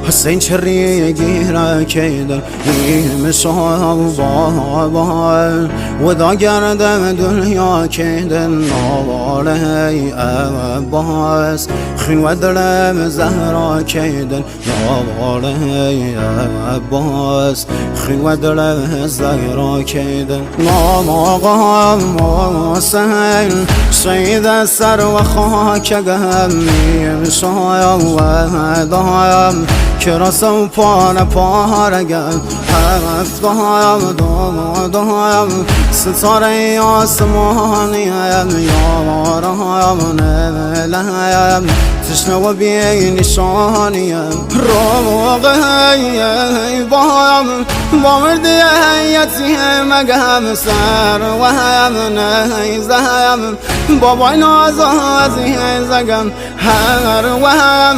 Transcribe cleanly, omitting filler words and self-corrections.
حسین چری گیره کیدن مثال بابا و دا گردم دنیا کیدن نواله عباس خین و دلم زهرا کیدن نواله عباس خین و دلم زهرا کیدن نام آقا حسین سید سر و خاکگم میشایم و دایم که رسم پارگم هفت دایم ستاره آسمانیم یارم نملیم تشنه و بی نشانیم روغی بایم با مردی یتیم مگم سر و هم نیزم بابای نازازی زگم هر و هم